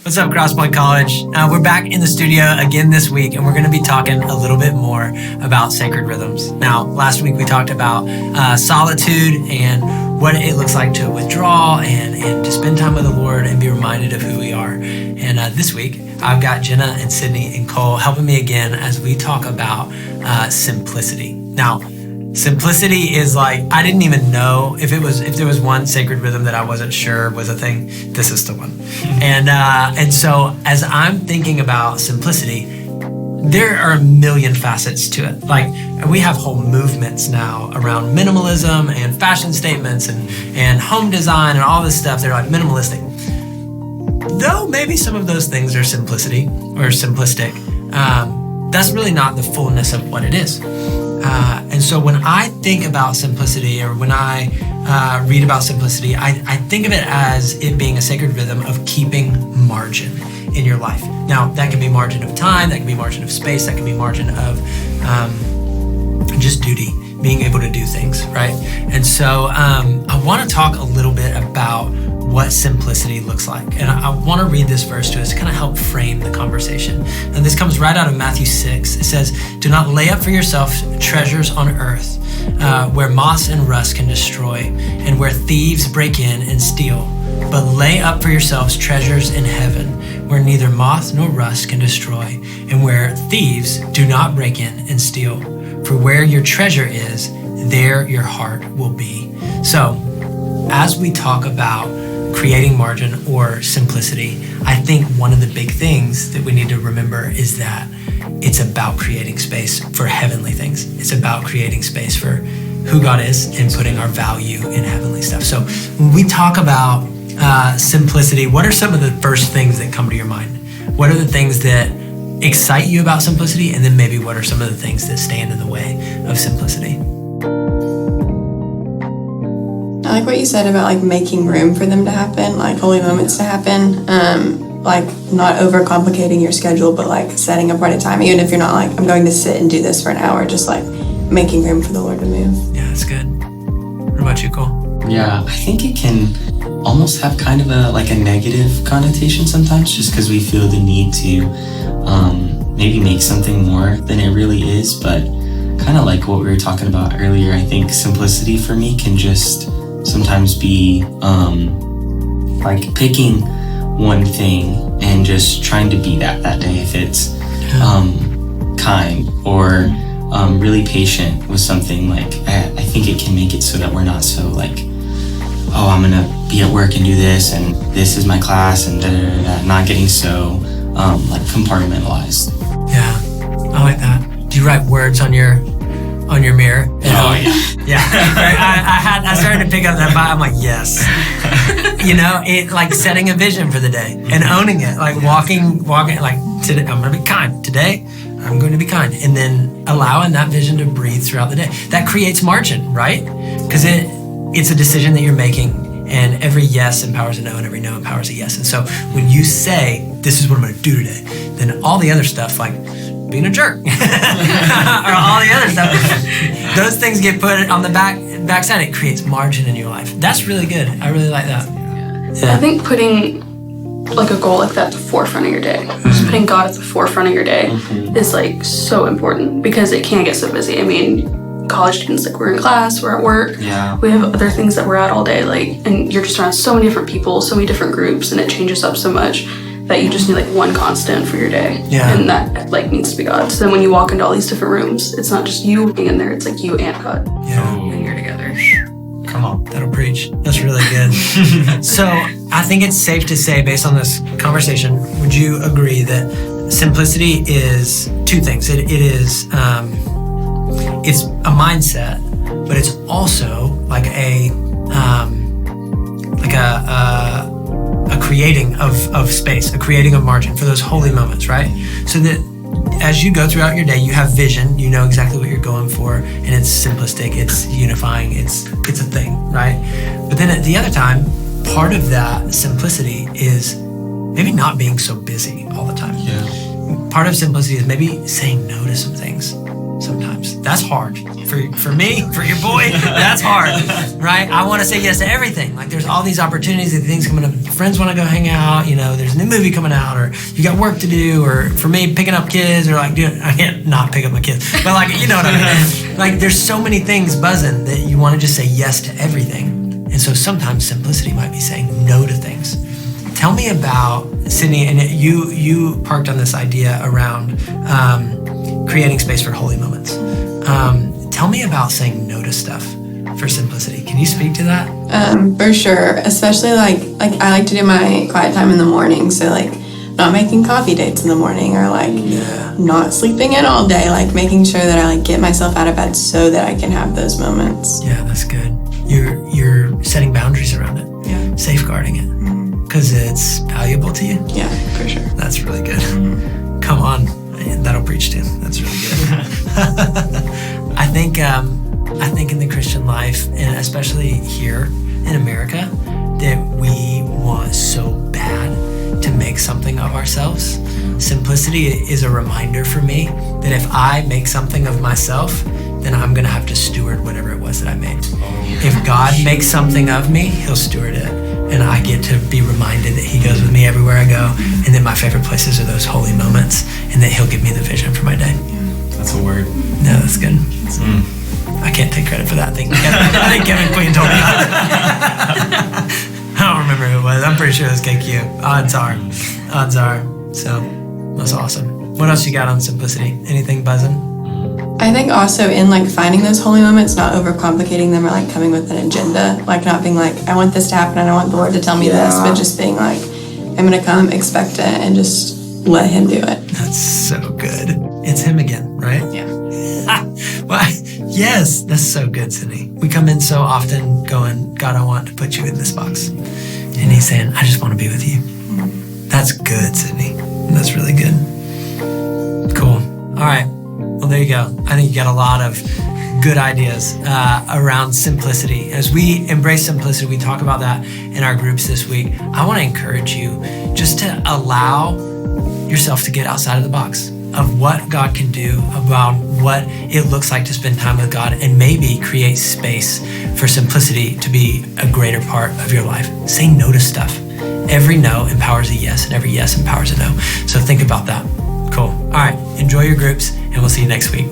What's up, Crosspoint College? We're back in the studio again this week, and we're going to be talking a little bit more about sacred rhythms. Now, last week we talked about solitude and what it looks like to withdraw and to spend time with the Lord and be reminded of who we are. And this week, I've got Jenna and Sydney and Cole helping me again as we talk about simplicity. Now, simplicity is like, I didn't even know if there was one sacred rhythm that I wasn't sure was a thing. This is the one. And so as I'm thinking about simplicity, there are a million facets to it. Like, we have whole movements now around minimalism and fashion statements and home design and all this stuff. They're like minimalistic. Though maybe some of those things are simplicity or simplistic, that's really not the fullness of what it is. And so when I think about simplicity, or when I read about simplicity, I think of it as it being a sacred rhythm of keeping margin in your life. Now, that can be margin of time, that can be margin of space, that can be margin of just duty, being able to do things, right? And so I want to talk a little bit about what simplicity looks like. And I want to read this verse to us to kind of help frame the conversation. And this comes right out of Matthew 6. It says, "Do not lay up for yourself treasures on earth, where moths and rust can destroy, and where thieves break in and steal. But lay up for yourselves treasures in heaven, where neither moth nor rust can destroy, and where thieves do not break in and steal. For where your treasure is, there your heart will be." So, as we talk about creating margin or simplicity, I think one of the big things that we need to remember is that it's about creating space for heavenly things. It's about creating space for who God is and putting our value in heavenly stuff. So when we talk about simplicity, what are some of the first things that come to your mind? What are the things that excite you about simplicity? And then maybe what are some of the things that stand in the way of simplicity? I like what you said about like making room for them to happen, like holy moments to happen. Like not overcomplicating your schedule, but like setting apart a time, even if you're not like, I'm going to sit and do this for an hour, just like making room for the Lord to move. Yeah, that's good. What about you, Cole? Yeah, I think it can almost have kind of a negative connotation sometimes, just because we feel the need to maybe make something more than it really is. But kind of like what we were talking about earlier, I think simplicity for me can just sometimes be like picking one thing and just trying to be that day. If it's kind or really patient with something, like I think it can make it so that we're not so like, oh, I'm gonna be at work and do this and this is my class and not getting so like compartmentalized. Yeah, I like that. Do you write words on your mirror? Oh yeah. Yeah. I started to pick up that vibe. I'm like, yes. You know, it like setting a vision for the day and owning it, like walking like today I'm gonna be kind. Today I'm going to be kind, and then allowing that vision to breathe throughout the day. That creates margin, right? Because it's a decision that you're making, and every yes empowers a no, and every no empowers a yes. And so when you say, this is what I'm going to do today, then all the other stuff, like being a jerk or all the other stuff, those things get put on the backside. It creates margin in your life. That's really good. I really like that. Yeah. I think putting like a goal like that at the forefront of your day, just putting God at the forefront of your day is like so important, because it can get so busy. I mean, college students, like we're in class, we're at work, we have other things that we're at all day, like, and you're just around so many different people, so many different groups, and it changes up so much that you just need like one constant for your day. Yeah. And that like needs to be God. So then when you walk into all these different rooms, it's not just you being in there, it's like you and God. Yeah. And you're together. Come on, that'll preach. That's really good. So I think it's safe to say, based on this conversation, would you agree that simplicity is two things? It is it's a mindset, but it's also like a creating of space, a creating of margin for those holy moments, right? So that as you go throughout your day, you have vision, you know exactly what you're going for, and it's simplistic, it's unifying, it's a thing, right? But then at the other time, part of that simplicity is maybe not being so busy all the time. Yeah. Part of simplicity is maybe saying no to some things. sometimes. That's hard. For me, for your boy, that's hard, right? I want to say yes to everything. Like there's all these opportunities and things coming up. Your friends want to go hang out, there's a new movie coming out, or you got work to do, or for me, picking up kids, or like, dude, I can't not pick up my kids, but like, you know what I mean? Like there's so many things buzzing that you want to just say yes to everything. And so sometimes simplicity might be saying no to things. Tell me about, Sydney, and you parked on this idea around creating space for holy moments. Tell me about saying no to stuff for simplicity. Can you speak to that? For sure, especially like I like to do my quiet time in the morning, so like not making coffee dates in the morning, or like not sleeping in all day, like making sure that I like get myself out of bed so that I can have those moments. Yeah, that's good. You're setting boundaries around it, safeguarding it, because it's valuable to you. Yeah, for sure. That's really good. Come on, that'll preach too. That's really good. I think in the Christian life, and especially here in America, that we want so bad to make something of ourselves. Simplicity is a reminder for me that if I make something of myself, then I'm going to have to steward whatever it was that I made. If God makes something of me, he'll steward it. And I get to be reminded that he goes with me everywhere I go, and that my favorite places are those holy moments, and that he'll give me the vision for my day. That's a word. No, that's good. I can't take credit for that. I think Kevin Queen told me that. I don't remember who it was. I'm pretty sure it was KQ. Odds are. So, that's awesome. What else you got on simplicity? Anything buzzing? I think also in like finding those holy moments, not overcomplicating them or like coming with an agenda, like not being like, I want this to happen and I want the Lord to tell me this, but just being like, I'm going to come expectant and just let him do it. That's so good. It's him again, right? Yeah. Well, yes, that's so good, Sydney. We come in so often going, God, I want to put you in this box. And he's saying, I just want to be with you. That's good, Sydney. That's really good. Cool. All right. Well, there you go. I think you got a lot of good ideas around simplicity. As we embrace simplicity, we talk about that in our groups this week. I want to encourage you just to allow yourself to get outside of the box of what God can do, about what it looks like to spend time with God, and maybe create space for simplicity to be a greater part of your life. Say no to stuff. Every no empowers a yes, and every yes empowers a no. So think about that. Cool. All right. Enjoy your groups, and we'll see you next week.